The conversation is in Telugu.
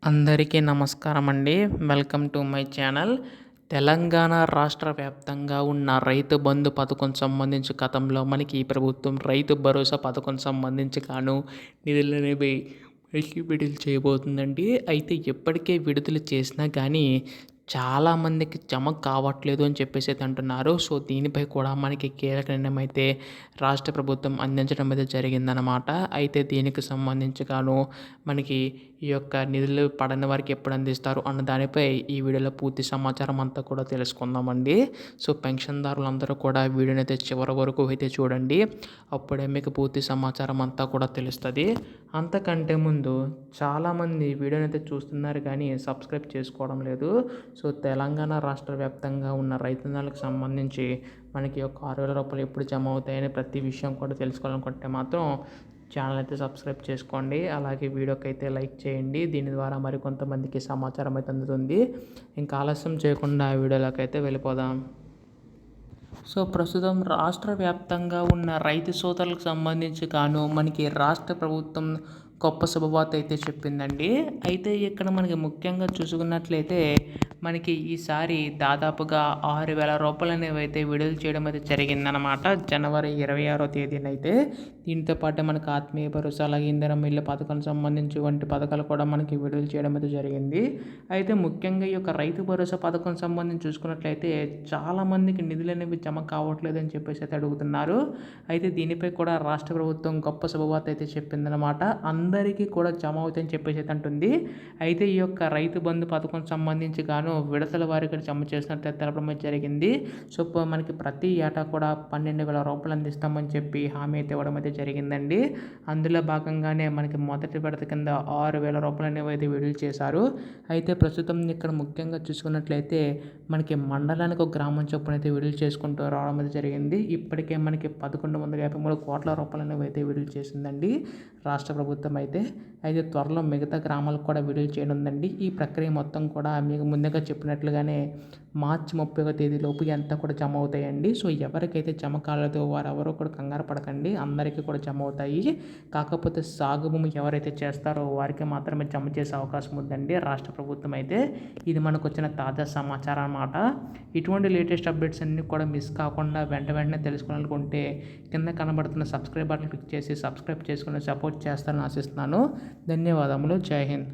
అందరికీ నమస్కారం అండి. Welcome to my channel. Telangana రాష్ట్ర వ్యాప్తంగా ఉన్న రైతు బంధు పథకం సంబంధించి గతంలో మనకి ఈ ప్రభుత్వం రైతు భరోసా పథకం సంబంధించి నిధులనేవి విడుదల చేయబోతుందండి. అయితే ఇప్పటికే విడుదల చేసినా కానీ చాలామందికి జమ కావట్లేదు అని చెప్పేసి అయితే అంటున్నారు. సో దీనిపై కూడా మనకి కీలక నిర్ణయం అయితే రాష్ట్ర ప్రభుత్వం అందించడం అయితే జరిగిందనమాట. అయితే దీనికి సంబంధించి మనకి ఈ యొక్క నిధులు పడని వారికి ఎప్పుడు అందిస్తారు అన్న దానిపై ఈ వీడియోలో పూర్తి సమాచారం అంతా కూడా తెలుసుకుందామండి. సో పెన్షన్దారులందరూ కూడా వీడియోని అయితే చివరి వరకు అయితే చూడండి. అప్పుడే మీకు పూర్తి సమాచారం అంతా కూడా తెలుస్తుంది. అంతకంటే ముందు చాలామంది వీడియోని అయితే చూస్తున్నారు కానీ సబ్స్క్రైబ్ చేసుకోవడం లేదు. సో తెలంగాణ రాష్ట్ర వ్యాప్తంగా ఉన్న రైతన్నలకు సంబంధించి మనకి ఒక 6,000 రూపాయలు ఎప్పుడు జమ అవుతాయని ప్రతి విషయం కూడా తెలుసుకోవాలనుకుంటే మాత్రం ఛానల్ అయితే సబ్స్క్రైబ్ చేసుకోండి. అలాగే వీడియోకి అయితే లైక్ చేయండి. దీని ద్వారా మరికొంతమందికి సమాచారం అయితే అందుతుంది. ఇంకా ఆలస్యం చేయకుండా వీడియోలోకి అయితే వెళ్ళిపోదాం. సో ప్రస్తుతం రాష్ట్ర వ్యాప్తంగా ఉన్న రైతు సోదరులకు సంబంధించి మనకి రాష్ట్ర ప్రభుత్వం గొప్ప శుభవార్త అయితే చెప్పిందండి. అయితే ఇక్కడ మనకి ముఖ్యంగా చూసుకున్నట్లయితే మనకి ఈసారి దాదాపుగా 6,000 రూపాయలు అనేవి అయితే విడుదల చేయడం అయితే జరిగిందనమాట. జనవరి 26వ తేదీన అయితే. దీంతో పాటు మనకు ఆత్మీయ భరోసా అలాగే ఇందిరమ్మ ఇళ్ళ పథకం సంబంధించి వంటి పథకాలు కూడా మనకి విడుదల చేయడం అయితే జరిగింది. అయితే ముఖ్యంగా ఈ యొక్క రైతు భరోసా పథకం సంబంధించి చూసుకున్నట్లయితే చాలామందికి నిధులు అనేవి జమ కావట్లేదు అని చెప్పేసి అయితే అడుగుతున్నారు. అయితే దీనిపై కూడా రాష్ట్ర ప్రభుత్వం గొప్ప శుభవార్త అయితే చెప్పిందనమాట. అందరికీ కూడా జమ అవుతాయని చెప్పేసి అయితే అంటుంది. అయితే ఈ యొక్క రైతు బంధు పథకం సంబంధించి విడతల వారీగా జమ చేసినట్టు తెలపడం అయితే జరిగింది. సో మనకి ప్రతి ఏటా కూడా 12,000 రూపాయలు అందిస్తామని చెప్పి హామీ అయితే ఇవ్వడం అయితే జరిగిందండి. అందులో భాగంగానే మనకి మొదటి విడత కింద 6,000 రూపాయలు అనేవి అయితే విడుదల చేశారు. అయితే ప్రస్తుతం ఇక్కడ ముఖ్యంగా చూసుకున్నట్లయితే మనకి మండలానికి ఒక గ్రామం చొప్పున అయితే విడుదల చేసుకుంటూ రావడం అయితే జరిగింది. ఇప్పటికే మనకి 1,153 కోట్ల రూపాయలు అనేవి అయితే విడుదల చేసిందండి రాష్ట్ర ప్రభుత్వం అయితే త్వరలో మిగతా గ్రామాలకు కూడా విడుదల చేయనుందండి. ఈ ప్రక్రియ మొత్తం కూడా మీకు ముందుగా చెప్పినట్లుగానే మార్చి 30వ తేదీలోపు అంతా కూడా జమ అవుతాయండి. సో ఎవరికైతే జమ కాలేదో వారెవరూ కూడా కంగారు పడకండి. అందరికీ కూడా జమ అవుతాయి. కాకపోతే సాగు భూమి ఎవరైతే చేస్తారో వారికి మాత్రమే జమ చేసే అవకాశం ఉందండి రాష్ట్ర ప్రభుత్వం అయితే. ఇది మనకు వచ్చిన తాజా సమాచారం అన్నమాట. ఇటువంటి లేటెస్ట్ అప్డేట్స్ అన్నీ కూడా మిస్ కాకుండా వెంటనే తెలుసుకోవాలనుకుంటే కింద కనబడుతున్న సబ్స్క్రైబ్ బటన్ క్లిక్ చేసి సబ్స్క్రైబ్ చేసుకుని సపోర్ట్ చేస్తారని ఆశిస్తున్నాను. ధన్యవాదములు. జై హింద్.